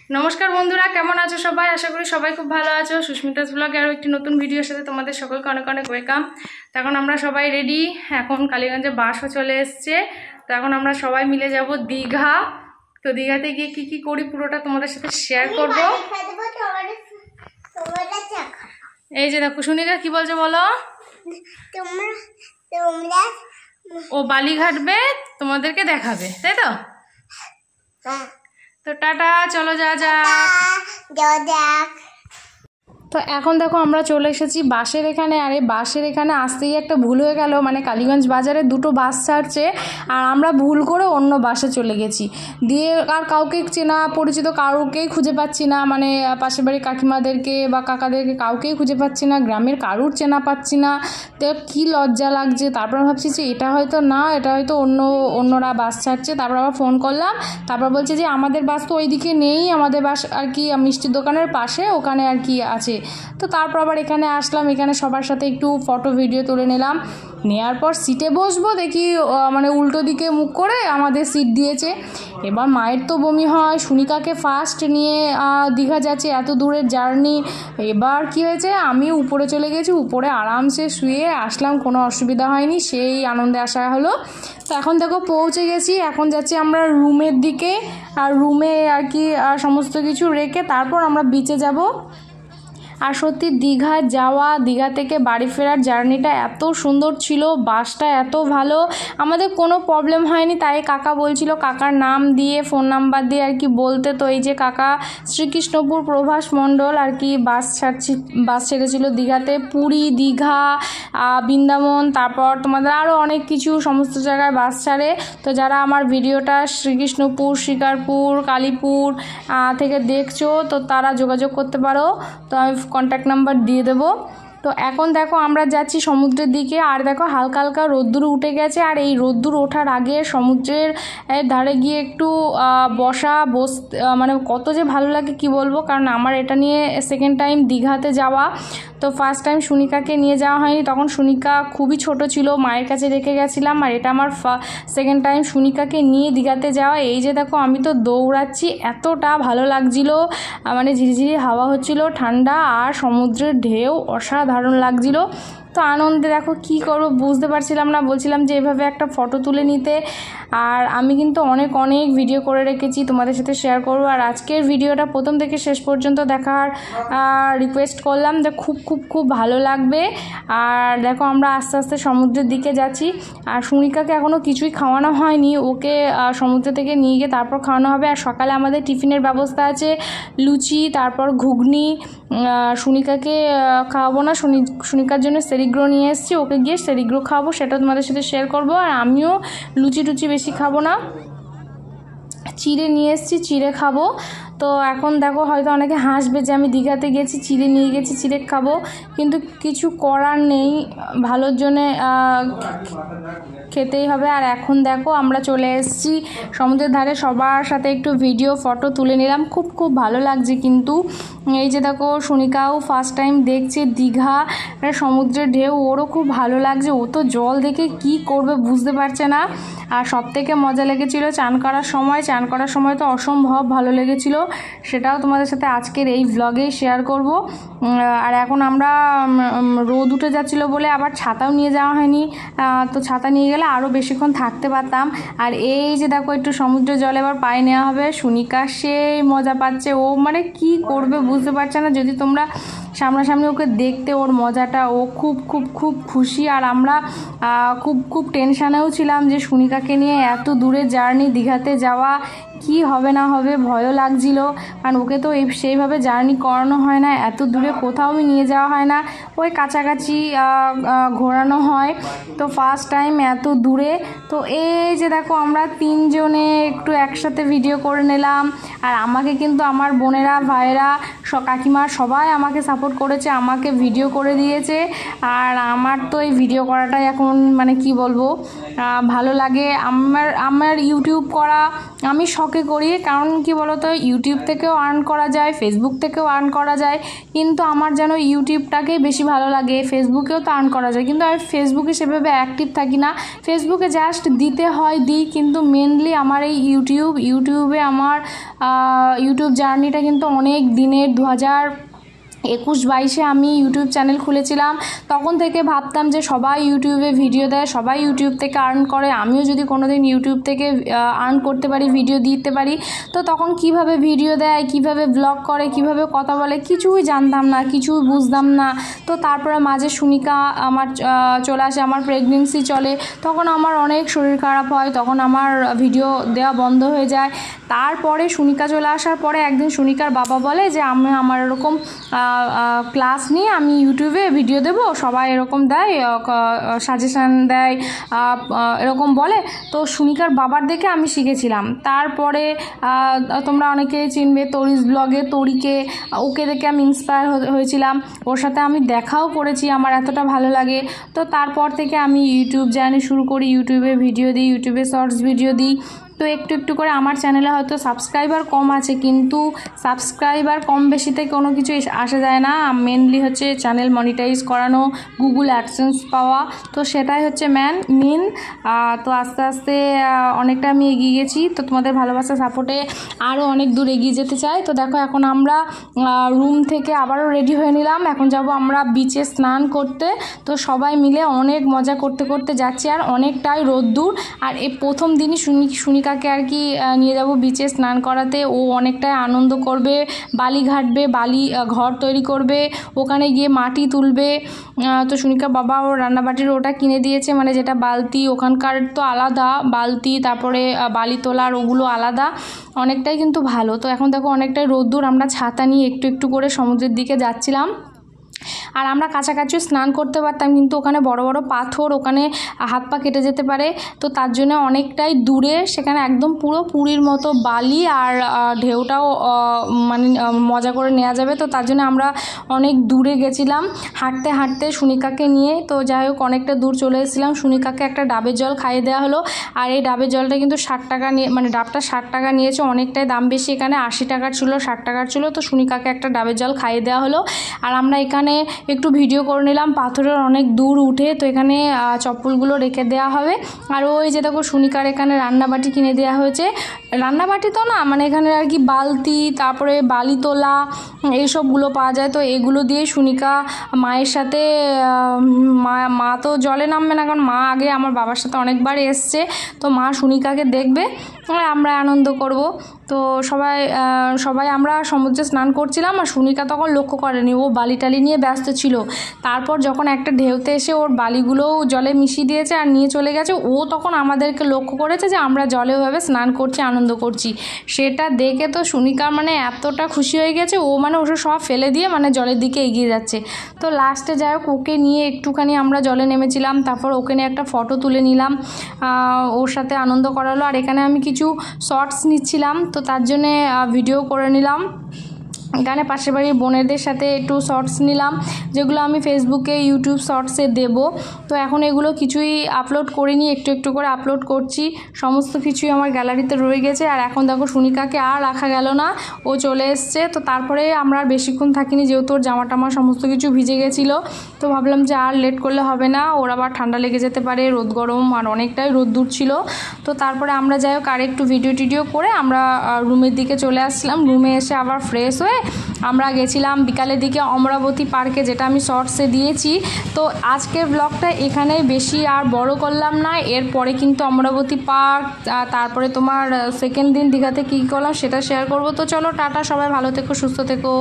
নমস্কার বন্ধুরা, কেমন আছো সবাই? আশা করি সবাই খুব ভালো আছো। সুস্মিতাস ব্লগে আরও একটি নতুন ভিডিওর সাথে তোমাদের সকলকে অনেক অনেক ওয়েলকাম। তো এখন আমরা সবাই রেডি, এখন কালীগঞ্জে বাসও চলে এসছে। তো এখন আমরা সবাই মিলে যাব দীঘা। তো দীঘাতে গিয়ে কি কি করি পুরোটা তোমাদের সাথে শেয়ার করবো। এই যে দেখো, সুনিকা কি বলছে বলো? ও বালি ঘাটবে, তোমাদেরকে দেখাবে, তাই তো? তো টাটা, চলো যা যাক। তো এখন দেখো আমরা চলে এসেছি বাসের এখানে। আর এই বাসের এখানে আসতেই একটা ভুল হয়ে গেল, মানে কালীগঞ্জ বাজারে দুটো বাস ছাড়ছে আর আমরা ভুল করে অন্য বাসে চলে গেছি। দিয়ে আর কাউকে চেনা পরিচিত কাউকেই খুঁজে পাচ্ছি না, মানে পাশের বাড়ির কাকিমাদেরকে বা কাকাদেরকে কাউকেই খুঁজে পাচ্ছি না, গ্রামের কারুর চেনা পাচ্ছি না। তো কী লজ্জা লাগছে। তারপর ভাবছি যে এটা হয়তো না, এটা হয়তো অন্যরা বাস ছাড়ছে। তারপর আবার ফোন করলাম, তারপর বলছে যে আমাদের বাস তো ওইদিকে নেই, আমাদের বাস আর কি মিষ্টির দোকানের পাশে ওখানে আর কি আছে। তো তারপর আবার এখানে আসলাম, এখানে সবার সাথে একটু ফটো ভিডিও তুলে নিলাম। নেওয়ার পর সিটে বসবো, দেখি মানে উল্টো দিকে মুখ করে আমাদের সিট দিয়েছে। এবার মায়ের তো বমি হয়, সুনিকাকে ফার্স্ট নিয়ে দীঘা যাচ্ছে, এত দূরের জার্নি। এবার কি হয়েছে, আমি উপরে চলে গেছি, উপরে আরামসে শুয়ে আসলাম, কোনো অসুবিধা হয়নি, সেই আনন্দে আসা হলো। তো এখন দেখো পৌঁছে গেছি, এখন যাচ্ছি আমরা রুমের দিকে। আর রুমে আর কি সমস্ত কিছু রেখে তারপর আমরা বিচে যাব। আর সত্যি দীঘা যাওয়া, দীঘা থেকে বাড়ি ফেরার জার্নিটা এত সুন্দর ছিল, বাসটা এত ভালো, আমাদের কোনো প্রবলেম হয়নি। তাই কাকা বলছিল, কাকার নাম দিয়ে ফোন নাম্বার দিয়ে আর কি বলতে। তো এই যে কাকা শ্রীকৃষ্ণপুর প্রভাস মণ্ডল আর কি বাস ছেড়েছিল দীঘাতে, পুরী, দীঘা, বৃন্দাবন, তারপর তোমাদের আরও অনেক কিছু সমস্ত জায়গায় বাস ছাড়ে। তো যারা আমার ভিডিওটা শ্রীকৃষ্ণপুর, শিকারপুর, কালীপুর থেকে দেখছো, তো তারা যোগাযোগ করতে পারো। তো আমি কন্ট্যাক্ট নাম্বার দিয়ে দেবো। তো এখন দেখো আমরা যাচ্ছি সমুদ্রের দিকে। আর দেখো হালকা হালকা রোদ্দুর উঠে গেছে, আর এই রোদ্দুর ওঠার আগে সমুদ্রের ধারে গিয়ে একটু মানে কত যে ভালো লাগে কি বলবো। কারণ আমার এটা নিয়ে সেকেন্ড টাইম দীঘাতে যাওয়া। তো ফার্স্ট টাইম সুনিকাকে নিয়ে যাওয়া হয়নি, তখন সুনিকা খুবই ছোট ছিল, মায়ের কাছে রেখে গেছিলাম। আর এটা আমার সেকেন্ড টাইম সুনিকাকে নিয়ে দীঘাতে যাওয়া। এই যে দেখো আমি তো দৌড়াচ্ছি, এতটা ভালো লাগছিল, মানে ঝিরিঝিরি হাওয়া হচ্ছিল, ঠান্ডা, আর সমুদ্রের ঢেউ অসাধারণ লাগছিল। তো আনন্দে দেখো কী করবো বুঝতে পারছিলাম না, বলছিলাম যে এভাবে একটা ফটো তুলে নিতে। আর আমি কিন্তু অনেক ভিডিও করে রেখেছি, তোমাদের সাথে শেয়ার করবো। আর আজকের ভিডিওটা প্রথম থেকে শেষ পর্যন্ত দেখার রিকোয়েস্ট করলাম, যে খুব ভালো লাগবে। আর দেখো আমরা আস্তে আস্তে সমুদ্রের দিকে যাচ্ছি। আর সুনিকাকে এখনও কিছুই খাওয়ানো হয়নি, ওকে সমুদ্র থেকে নিয়ে গিয়ে তারপর খাওয়ানো হবে। আর সকালে আমাদের টিফিনের ব্যবস্থা আছে, লুচি, তারপর ঘুগনি। সুনিকাকে খাওয়াবো না, সুনিকার জন্য সেরিগ্রো নিয়ে এসেছি, ওকে গিয়ে সেরিগ্রো খাওয়াবো, সেটা তোমাদের সাথে শেয়ার করবো। আর আমিও লুচি টুচি বেশি খাবো না, চিড়ে নিয়ে এসেছি, চিড়ে খাবো। তো এখন দেখো হয়তো অনেকে হাসবে যে আমি দীঘাতে গেছি, চিড়ে নিয়ে গেছি, চিড়ে খাবো, কিন্তু কিছু করার নেই, ভালোর জন্যে খেতেই হবে। আর এখন দেখো আমরা চলে এসেছি সমুদ্রের ধারে, সবার সাথে একটু ভিডিও ফটো তুলে নিলাম, খুব ভালো লাগছে। কিন্তু এই যে দেখো সুনিকাও ফার্স্ট টাইম দেখছে দীঘা, সমুদ্রের ঢেউ, ওরও খুব ভালো লাগছে, ও তো জল দেখে কি করবে বুঝতে পারছে না। আর সবথেকে মজা লেগেছিল চান করার সময় তো অসম্ভব ভালো লেগেছিল, সেটাও তোমাদের সাথে আজকের এই ভ্লগেই শেয়ার করব। আর এখন আমরা রোদ উঠে যাচ্ছিলো বলে আবার ছাতাও নিয়ে যাওয়া হয়নি, তো ছাতা নিয়ে গেলে আরও বেশিক্ষণ থাকতে পারতাম। আর এই যে দেখো একটু সমুদ্রের জলে এবার পায়ে নেওয়া হবে, সুনিকা সেই মজা পাচ্ছে, ও মানে কি করবে বুঝতে পারছে না। যদি তোমরা সামনাসামনি ওকে দেখতে, ওর মজাটা, ও খুব খুশি। আর আমরা খুব টেনশানেও ছিলাম যে সুনিকাকে নিয়ে এত দূরে জার্নি দীঘাতে যাওয়া, কি হবে না হবে, ভয়ও লাগছিল। কারণ ওকে তো সেইভাবে জার্নি করানো হয় না, এত দূরে কোথাও নিয়ে যাওয়া হয় না, ওই কাছাকাছি ঘোরানো হয়। তো ফার্স্ট টাইম এত দূরে। তো এই যে দেখো আমরা তিনজনে একটু একসাথে ভিডিও করে নিলাম। আর আমাকে কিন্তু আমার বোনেরা, ভাইয়েরা কাকিমা সবাই আমাকে সাপোর্ট করেছে, আমাকে ভিডিও করে দিয়েছে। আর আমার তো এই ভিডিও করাটাই এখন মানে কি বলবো, ভালো লাগে। আমার ইউটিউব করা আমি শখে করি, কারণ কি বলতো ইউটিউব থেকেও আর্ন করা যায়, ফেসবুক থেকেও আর্ন করা যায়, কিন্তু আমার যেন ইউটিউবটাকেই বেশি ভালো লাগে। ফেসবুকেও তো আর্ন করা যায়, কিন্তু আমি ফেসবুকে সেভাবে অ্যাক্টিভ থাকি না। ফেসবুকে জাস্ট দিতে হয় দিই, কিন্তু মেনলি আমার এই ইউটিউবে আমার ইউটিউব জার্নিটা কিন্তু অনেক দিনের। 2021-22 আমি ইউটিউব চ্যানেল খুলেছিলাম, তখন থেকে ভাবতাম যে সবাই ইউটিউবে ভিডিও দেয়, সবাই ইউটিউব থেকে আর্ন করে, আমিও যদি কোনো দিন ইউটিউব থেকে আর্ন করতে পারি, ভিডিও দিতে পারি। তো তখন কিভাবে ভিডিও দেয়, কিভাবে ব্লগ করে, কিভাবে কথা বলে, কিছুই জানতাম না, কিছুই বুঝতাম না। তো তারপরে মাঝে সুনিকা আমার চলে আসে, আমার প্রেগনেন্সি চলে, তখন আমার অনেক শরীর খারাপ হয়, তখন আমার ভিডিও দেওয়া বন্ধ হয়ে যায়। তারপরে সুনিকা চলে আসার পরে একদিন সুনিকার বাবা বলে যে আমার এরকম ক্লাস নিয়ে আমি ইউটিউবে ভিডিও দেব, সবাই এরকম দেয়, সাজেশান দেয়, এরকম বলে। তো সুনিকার বাবার দেখে আমি শিখেছিলাম। তারপরে তোমরা অনেকেই চিনবে তরিস ব্লগে, তরিকে, ওকে দেখে আমি ইন্সপায়ার হয়েছিলাম, ওর সাথে আমি দেখাও করেছি, আমার এতটা ভালো লাগে। তো তারপর থেকে আমি ইউটিউব জার্নি শুরু করি, ইউটিউবে ভিডিও দিই, ইউটিউবে শর্টস ভিডিও দিই। তো একটু একটু করে আমার চ্যানেলে হয়তো সাবস্ক্রাইবার কম আছে, কিন্তু সাবস্ক্রাইবার কম বেশিতে কোনো কিছু আসা যায় না। মেনলি হচ্ছে চ্যানেল মনিটাইজ করানো, গুগল অ্যাডসেন্স পাওয়া, তো সেটাই হচ্ছে মেন। তো আস্তে আস্তে অনেকটা আমি এগিয়ে গেছি। তো তোমাদের ভালোবাসা সাপোর্টে আরও অনেক দূর এগিয়ে যেতে চাই। তো দেখো এখন আমরা রুম থেকে আবারও রেডি হয়ে নিলাম, এখন যাব আমরা বিচে স্নান করতে। তো সবাই মিলে অনেক মজা করতে করতে যাচ্ছি, আর অনেকটাই রোদ্দুর। আর এই প্রথম দিনই সুনিকাকে আর কি নিয়ে যাব বিচে স্নান করাতে, ও অনেকটাই আনন্দ করবে, বালি ঘাটবে, বালি ঘর তৈরি করবে, ওখানে গিয়ে মাটি তুলবে। তো সুনিকা বাবা ও রান্নাবাটির ওটা কিনে দিয়েছে, মানে যেটা বালতি, ওখানকার তো আলাদা বালতি, তারপরে বালি তোলার ওগুলো আলাদা, অনেকটাই কিন্তু ভালো। তো এখন দেখো অনেকটাই রোদ্দুর, আমরা ছাতা নিয়ে একটু একটু করে সমুদ্রের দিকে যাচ্ছিলাম। আর আমরা কাছাকাছি স্নান করতে পারতাম, কিন্তু ওখানে বড় বড় পাথর, ওখানে হাত পা কেটে যেতে পারে। তো তার জন্য অনেকটাই দূরে, সেখানে একদম পুরো পুরীর মতো বালি, আর ঢেউটাও মানে মজা করে নেওয়া যাবে। তো তার জন্য আমরা অনেক দূরে গেছিলাম হাঁটতে হাঁটতে সুনিকাকে নিয়ে। তো যাই হোক অনেকটা দূর চলে এসেছিলাম, সুনিকাকে একটা ডাবের জল খাইয়ে দেওয়া হলো। আর এই ডাবের জলটা কিন্তু 60 টাকা নিয়ে, মানে ডাবটা 60 টাকা নিয়েছে, অনেকটাই দাম বেশি, এখানে 80 টাকার ছিল, 60 টাকার ছিল। তো সুনিকাকে একটা ডাবের জল খাইয়ে দেওয়া হলো। আর আমরা এখানে একটু ভিডিও করে নিলাম পাথরের অনেক দূর উঠে। তো এখানে চপ্পলগুলো রেখে দেওয়া হবে। আর ওই যে দেখো সুনিকার এখানে রান্নাবাটি কিনে দেওয়া হয়েছে, রান্নাবাটি তো না, মানে এখানে আর কি বালতি, তারপরে বালি তোলা, এইসবগুলো পাওয়া যায়। তো এগুলো দিয়ে সুনিকা মায়ের সাথে, মা তো জলে নামবে না, কারণ মা আগে আমার বাবার সাথে অনেকবার এসছে। তো মা সুনিকাকে দেখবে আর আমরা আনন্দ করব। তো সবাই আমরা সমুদ্রে স্নান করছিলাম, আর সুনিকা তখন লক্ষ্য করেনি, ও বালি টালি নিয়ে ব্যস্ত ছিল। তারপর যখন একটা ঢেউতে এসে ওর বালিগুলোও জলে মিশিয়ে দিয়েছে আর নিয়ে চলে গেছে, ও তখন আমাদেরকে লক্ষ্য করেছে যে আমরা জলে ওইভাবে স্নান করছি, আনন্দ করছি। সেটা দেখে তো সুনিকা মানে এতটা খুশি হয়ে গেছে, ও মানে ওসব সব ফেলে দিয়ে মানে জলের দিকে এগিয়ে যাচ্ছে। তো লাস্টে যাই হোক ওকে নিয়ে একটুখানি আমরা জলে নেমেছিলাম, তারপর ওকে নিয়ে একটা ফটো তুলে নিলাম, ওর সাথে আনন্দ করালো। আর এখানে আমি কিছু শর্টস নিচ্ছিলাম, তো তার জন্যে ভিডিও করে নিলাম। এখানে পাশের বাড়ির বোনেদের সাথে একটু শর্টস নিলাম, যেগুলো আমি ফেসবুকে ইউটিউব শর্টসে দেবো। তো এখন এগুলো কিছুই আপলোড করিনি, একটু একটু করে আপলোড করছি, সমস্ত কিছুই আমার গ্যালারিতে রয়ে গেছে। আর এখন দেখো সুনিকাকে আর রাখা গেল না, ও চলে এসছে। তো তারপরে আমরা আর বেশিক্ষণ থাকিনি, যেহেতু ওর জামা টামা সমস্ত কিছু ভিজে গেছিলো। তো ভাবলাম যে আর লেট করলে হবে না, ওর আবার ঠান্ডা লেগে যেতে পারে, রোদ গরম আর অনেকটাই রোদ্দুর ছিল। তো তারপরে আমরা যাই হোক আর একটু ভিডিও টিডিও করে আমরা রুমের দিকে চলে আসলাম। রুমে এসে আবার ফ্রেশ হয়ে আমরা গেছিলাম বিকালের দিকে অমরাবতী পার্কে, যেটা আমি শর্টসে দিয়েছি। তো আজকের ব্লগটা এখানেই বেশি আর বড় করলাম না, এরপরে কিন্তু অমরাবতী পার্ক, তারপরে তোমার সেকেন্ড দিন দীঘাতে কী করলাম সেটা শেয়ার করব। তো চলো টাটা, সবাই ভালো থেকো, সুস্থ থেকো।